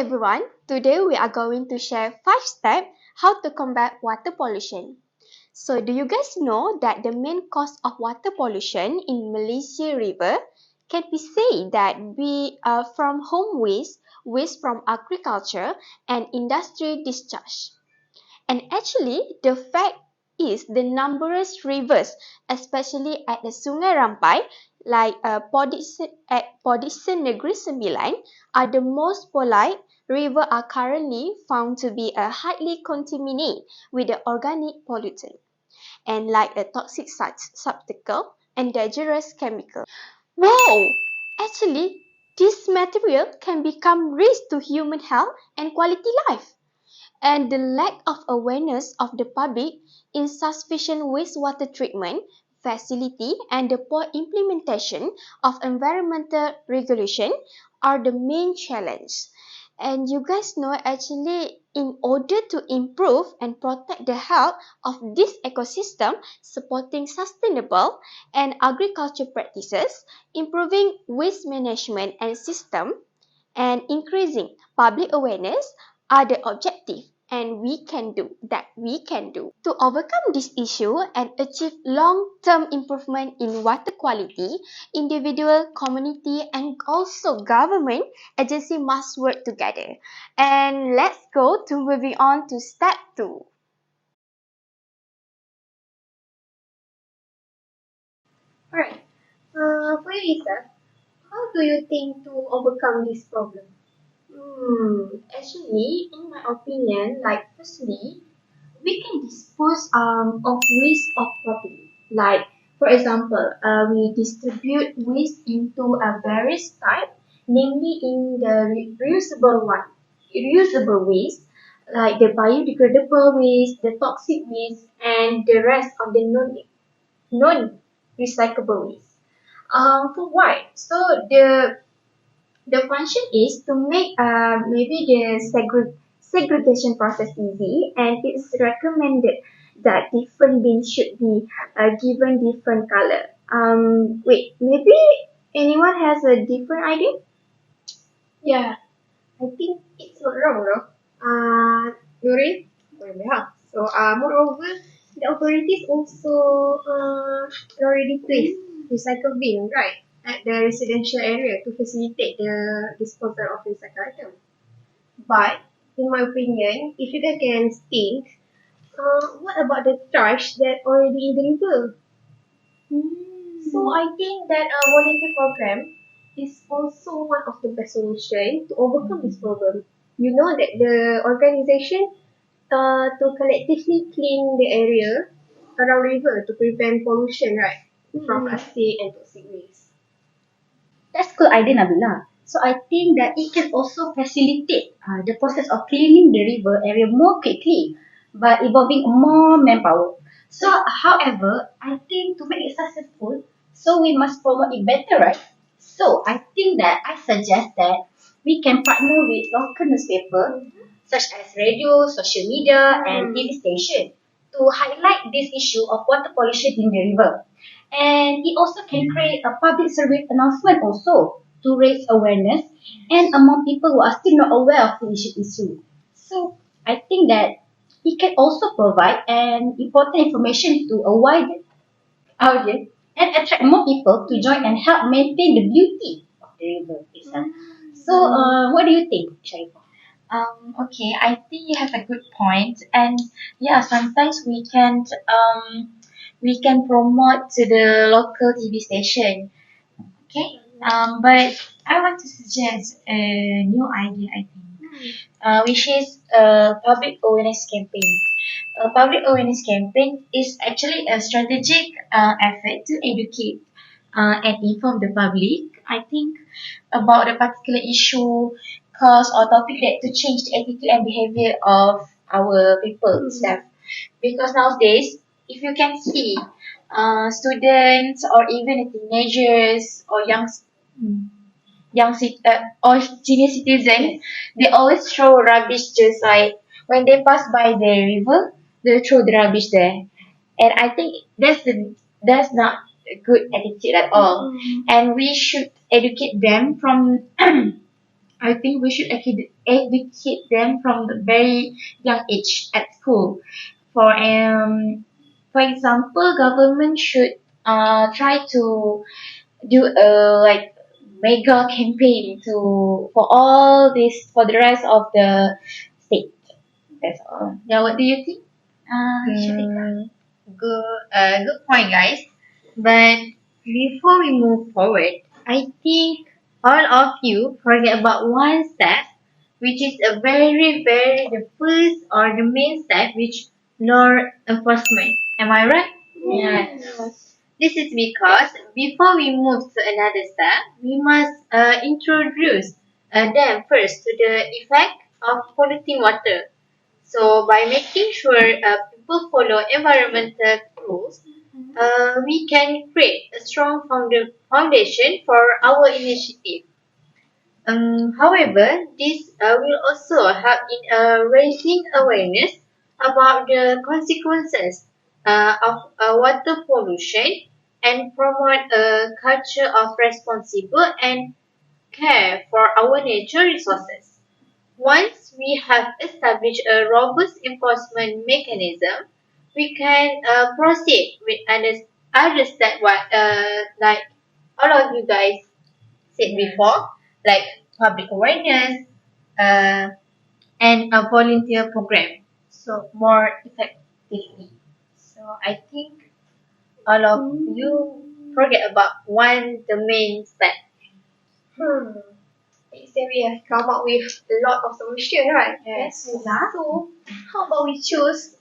everyone, today we are going to share 5 steps how to combat water pollution. So do you guys know that the main cause of water pollution in Malaysia river can be said that be from home waste, waste from agriculture and industry discharge. And actually, the fact is the numerous rivers, especially at the Sungai Rampai, like Podisen Negeri Sembilan, are the most polite river are currently found to be highly contaminated with the organic pollutant and like a toxic subticle and dangerous chemical. Wow! Actually, this material can become risk to human health and quality life. And the lack of awareness of the public, insufficient wastewater treatment facility and the poor implementation of environmental regulation are the main challenge. And you guys know actually in order to improve and protect the health of this ecosystem, supporting sustainable and agriculture practices, improving waste management and system, and increasing public awareness are the objective and we can do to overcome this issue and achieve long-term improvement in water quality. Individual, community and also government agency must work together. And let's go to moving on to step 2. Alright. For you, Lisa, how do you think to overcome this problem? Actually, in my opinion, like firstly, we can dispose of waste of properly. Like for example, we distribute waste into a various type, namely in the reusable waste, like the biodegradable waste, the toxic waste, and the rest of the non recyclable waste. For why? So the function is to make maybe the segregation process easy, and it's recommended that different bins should be given different color. Wait, maybe anyone has a different idea? Yeah, I think it's not wrong, no? Nurul? Well, yeah. So, moreover, the authorities also already placed recycle bin, right, at the residential area to facilitate the disposal of recycled items. But, in my opinion, if you guys can think, what about the trash that already in the river? So I think that a volunteer program is also one of the best solution to overcome this problem. You know that the organization to collectively clean the area around river to prevent pollution, right? From plastic and toxic waste. That's good idea, Nabila. So I think that it can also facilitate the process of cleaning the river area more quickly by involving more manpower. So, however, I think to make it successful, so we must promote it better, right? So I think that I suggest that we can partner with local newspaper such as radio, social media, and TV station to highlight this issue of water pollution in the river. And it also can create a public service announcement also to raise awareness and among people who are still not aware of the issue. So I think that it can also provide an important information to a wider audience and attract more people to join and help maintain the beauty of the river itself. So what do you think, Sharifah? Okay, I think you have a good point, and yeah, sometimes we can promote to the local TV station. Okay, but I want to suggest a new idea. I think, which is a public awareness campaign. A public awareness campaign is actually a strategic effort to educate and inform the public, I think, about a particular issue, cause or topic that to change the attitude and behavior of our people itself. Because nowadays, if you can see, students or even the teenagers or or senior citizens, they always throw rubbish just like when they pass by the river, they throw the rubbish there. And I think that's not a good attitude at all. And we should educate them from I think we should educate them from the very young age at school. For example, government should try to do a like mega campaign to for all this for the rest of the state. That's all. Yeah, what do you think? Shafiqah? Good point, guys. But before we move forward, I think all of you forget about one step, which is a very the first or the main step, which law enforcement. Am I right? Yes. This is because before we move to another step, we must introduce them first to the effect of polluting water. So by making sure people follow environmental rules, we can create a strong foundation for our initiative. However, this will also help in raising awareness about the consequences of water pollution and promote a culture of responsible and care for our nature resources. Once we have established a robust enforcement mechanism, we can proceed with other steps like all of you guys said before, like public awareness uh, and a volunteer program. So more effectively. So I think all of you forget about one the main step. So we have come up with a lot of solutions, right? Yes. So how about we choose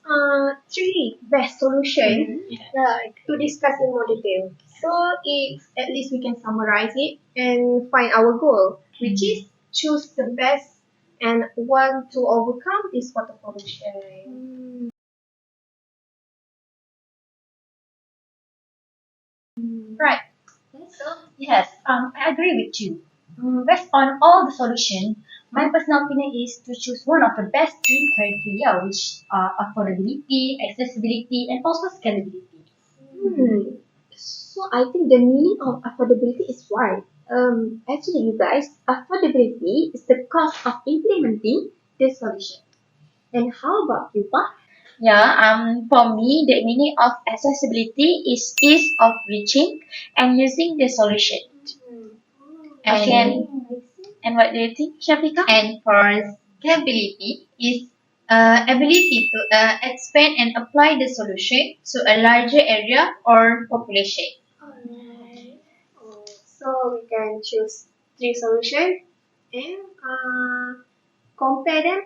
three best solutions to discuss in more detail. So if at least we can summarize it and find our goal, which is choose the best and want to overcome this water pollution. Right. So, yes, I agree with you. Based on all the solution, my personal opinion is to choose one of the best three criteria, which are affordability, accessibility, and also scalability. So I think the meaning of affordability is wide. Actually, you guys, affordability is the cost of implementing the solution. And how about you, Pa? Yeah, for me, the meaning of accessibility is ease of reaching and using the solution. And and what do you think, Shafika? And for scalability is ability to expand and apply the solution to a larger area or population. Alright. So we can choose three solutions and compare them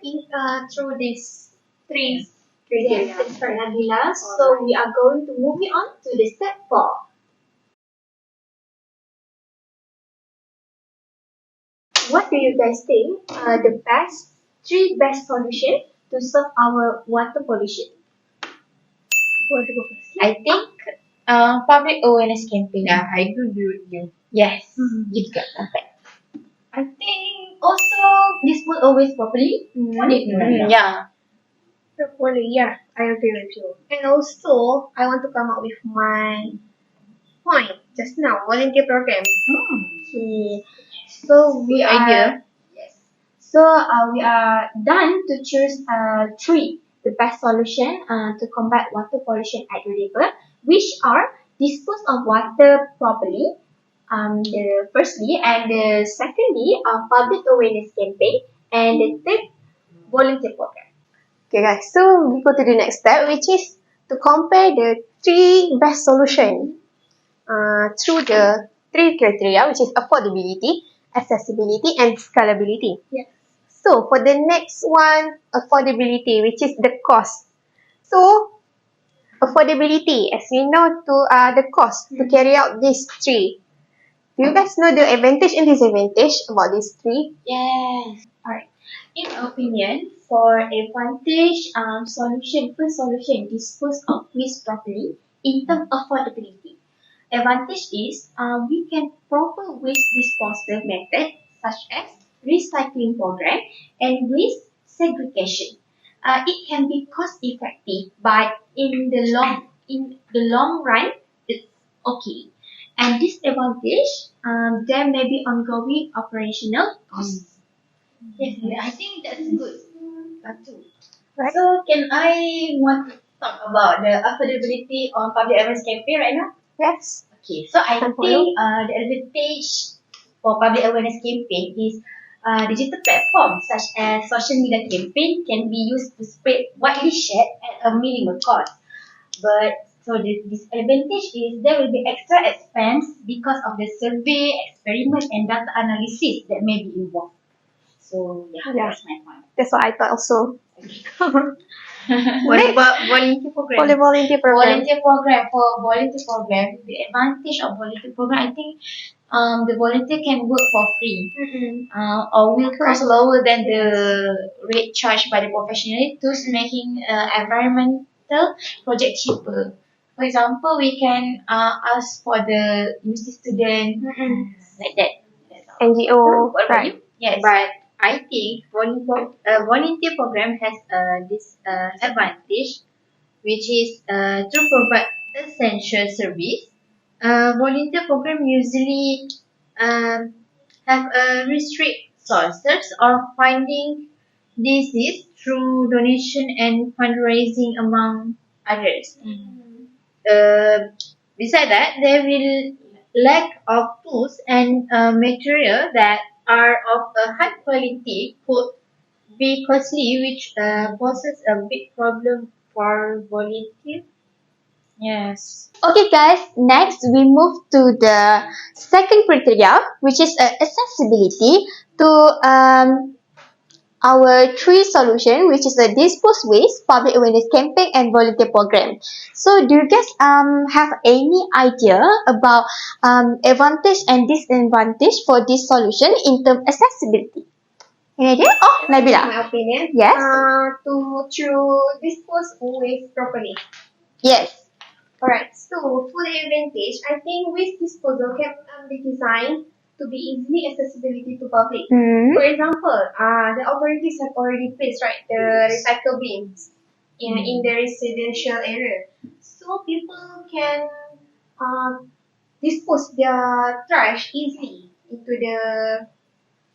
through these three criteria. Yes, that's right, Nabila. So we are going to move on to the step 4. What do you guys think are the three best solutions to solve our water pollution? Who want to go first? I think public awareness campaign. Yeah, I do agree with you. Yes, you got perfect. I think also dispose always properly. What do you think, Nabila? Yeah. Properly, yeah, I agree with you. And also, I want to come up with my point just now, volunteer program. Okay. So we Good are idea. yes. So we are done to choose three the best solution to combat water pollution at the river, which are dispose of water properly. The firstly and the secondly, public awareness campaign, and the third volunteer program. Okay guys, so we go to the next step, which is to compare the three best solutions through the three criteria, which is affordability, accessibility, and scalability. Yes. So for the next one, affordability, which is the cost. So affordability, as we know, to the cost to carry out these three. Do you guys know the advantage and disadvantage about these three? Yes. Alright. In my opinion, for advantage solution, first solution, dispose of waste properly in terms of affordability. Advantage is we can proper waste disposal method such as recycling program and waste segregation. It can be cost effective, but in the long run, it's okay. And disadvantage, there may be ongoing operational costs. Yes, I think that's good too. Right. So can I want to talk about the affordability on public awareness campaign right now? Yes. Okay, so I Can think follow. the advantage for public awareness campaign is digital platforms such as social media campaign can be used to spread widely shared at a minimal cost. But so the disadvantage is there will be extra expense because of the survey, experiment, and data analysis that may be involved. So Yeah. that's my point. That's what I thought also. What Next. about volunteer program? For the volunteer program. Volunteer program, the advantage of volunteer program, I think the volunteer can work for free. Or will cost lower than the rate charged by the professional, thus making environmental project cheaper. For example, we can ask for the university student like that. That's all. NGO. What about Right. you? Yes. But I think volunteer program has this advantage, which is to provide essential service. Volunteer program usually um, have a restrict sources or finding disease through donation and fundraising among others. Beside that, there will lack of tools and material that are of a high quality could be costly, which poses a big problem for volunteers. Yes. Okay, guys. Next, we move to the second criteria, which is accessibility to our three solution, which is the dispose waste, public awareness campaign, and volunteer program. So, do you guys have any idea about advantage and disadvantage for this solution in term accessibility? Any idea? Oh, In Nabila. my opinion, Yes. to dispose waste properly. Yes. Alright, so for the advantage, I think waste disposal can be designed to be easily accessibility to public. Hmm. For example, the authorities have already placed the recycle bins in the residential area, so people can uh, dispose their trash easily into the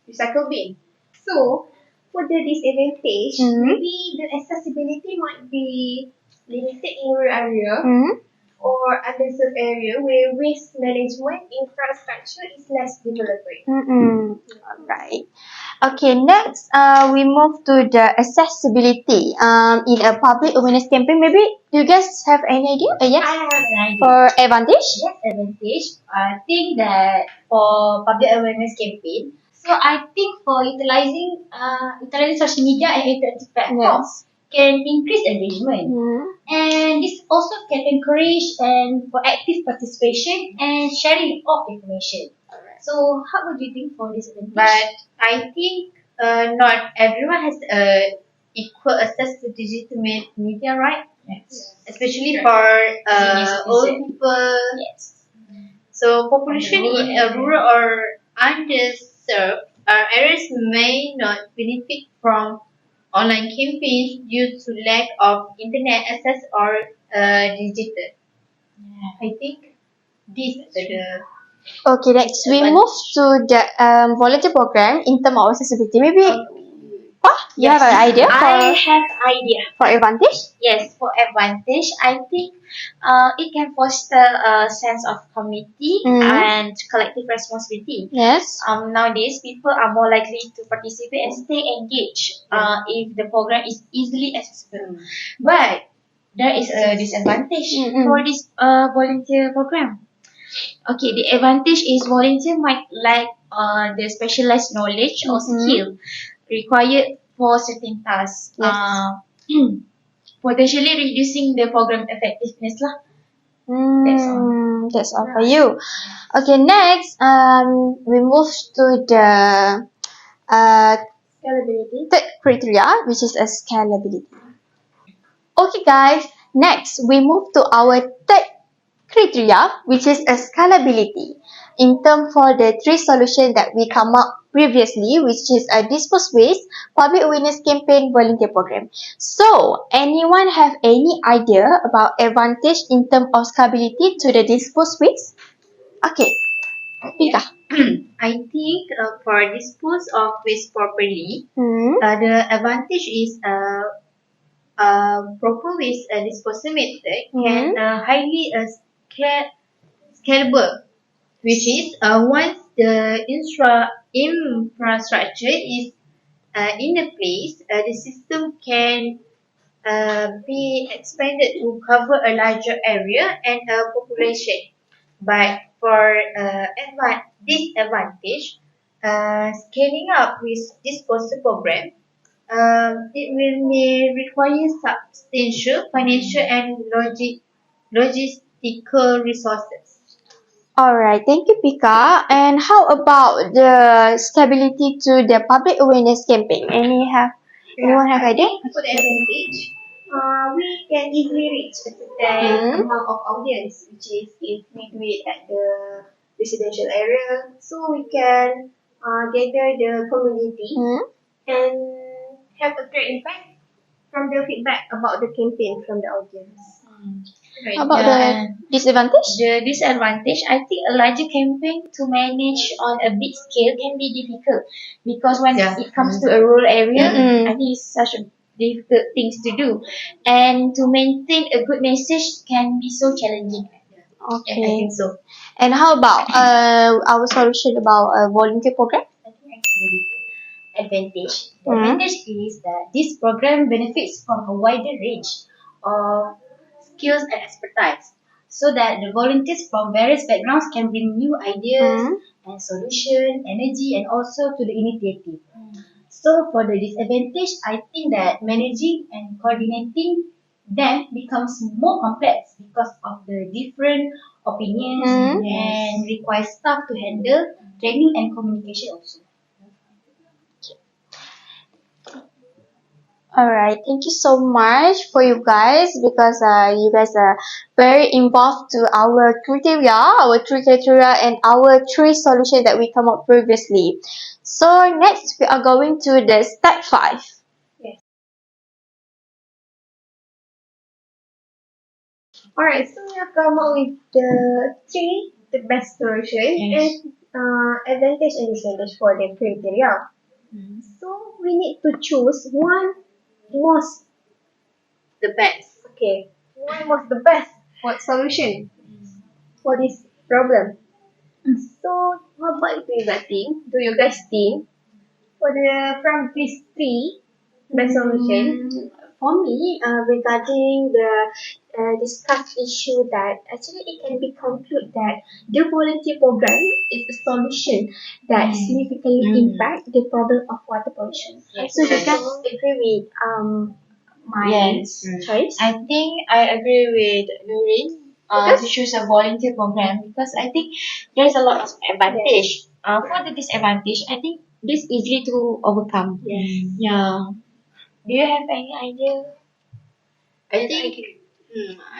recycle bin. So for the disadvantage, maybe the accessibility might be limited in rural area or underserved area where waste management infrastructure is less developed. Alright. Okay, next, we move to the accessibility in a public awareness campaign. Maybe you guys have any idea? Yes. I have an idea. For advantage? Yes, advantage. I think that for public awareness campaign, so I think for utilizing social media and interactive platforms can increase engagement. And this also can encourage and for active participation and sharing of information. So how would you think for this advantage? But I think not everyone has equal access to digital media, right? Yes. Especially for old people. Yes. So population in a rural or underserved areas may not benefit from online campaigns due to lack of internet access or digital. I think these are the Okay, next we move to the volunteer program in terms of accessibility. Maybe, you have an idea I for, have idea. advantage? Yes, for advantage, I think it can foster a sense of community and collective responsibility. Yes. Nowadays, people are more likely to participate and stay engaged if the program is easily accessible. But there is a disadvantage for this volunteer program. Okay, the advantage is volunteer might lack the specialized knowledge or skill required for certain tasks. Potentially reducing the program effectiveness lah. That's all. That's all for you. Okay, next, we move to the Scalability. third criteria, which is a scalability. Okay, guys, next we move to our third criteria, which is a scalability. In term for the three solutions that we come up previously, which is a dispose waste, public awareness campaign, volunteer program. So, anyone have any idea about advantage in term of scalability to the dispose waste? Okay, Rika. I think for dispose of waste properly, Hmm. the advantage is proper waste disposal method can highly scalable, which is once the infrastructure is in a place, the system can be expanded to cover a larger area and a population. But for disadvantage, scaling up with disposal program, it will may require substantial financial and logistical resources. All right, thank you, Pika. And how about the stability to the public awareness campaign? Anyone have I idea? think for the advantage, we can easily reach a certain amount of audience, which is if we do it at the residential area, so we can gather the community Hmm? and have a great impact from the feedback about the campaign from the audience. How about Yeah, the and disadvantage? the disadvantage, I think a larger campaign to manage on a big scale can be difficult because when it comes to a rural area, Mm-mm. I think it's such a difficult things to do, and to maintain a good message can be so challenging. I Okay. think so. And how about our solution about a volunteer program? I think I can read it. Advantage. The Hmm? advantage is that this program benefits from a wider range of skills and expertise, so that the volunteers from various backgrounds can bring new ideas Hmm? and solution, energy, and also to the initiative. So for the disadvantage, I think that managing and coordinating them becomes more complex because of the different opinions and requires staff to handle training and communication also. All right, thank you so much for you guys because you guys are very involved to our three criteria, and our three solutions that we come up previously. So next we are going to the step 5. Yes. Alright, so we have come up with the best solution and advantage and disadvantage for the criteria. So we need to choose one most the best. Okay, one was the best for solution for this problem. So how about you guys think? Do you guys think for the from these three best solution? For me, regarding the discussed issue, that actually it can be concluded that the volunteer program is a solution that significantly impact the problem of water pollution. So you guys agree with my Yes. choice? I think I agree with Nurin to choose a volunteer program because I think there's a lot of advantage. For the disadvantage, I think this easily to overcome. Yes. Yeah. Do you have any idea? I think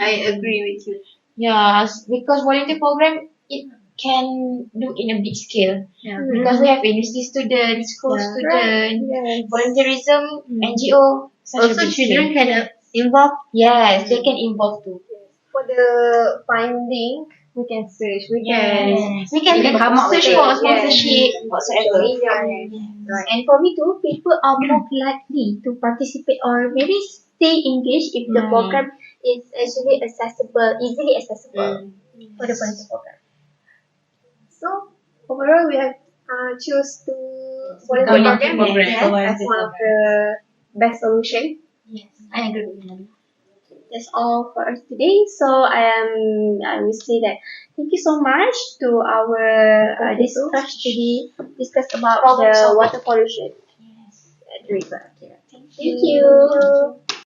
I agree with you. Yes, because volunteer program it can do in a big scale. Yeah. Because we have university students, school students, Yes. volunteerism, NGO, such a Also, big children scale. can involve. Yes, they can involve too. For the finding, we can search. We can We can Even come up with search it. for a Yes. sponsorship whatsoever. Right. And for me too, people are more likely to participate or maybe stay engaged if the program is actually easily accessible for the volunteer program. So overall, we have choose to volunteer Volunteer program, program. yes, as Volunteer one of the best solution. Yes, I agree with you. That's all for us today. So I will say that thank you so much to our discuss about Problem the solving. water pollution at the river. Thank Thank you. you.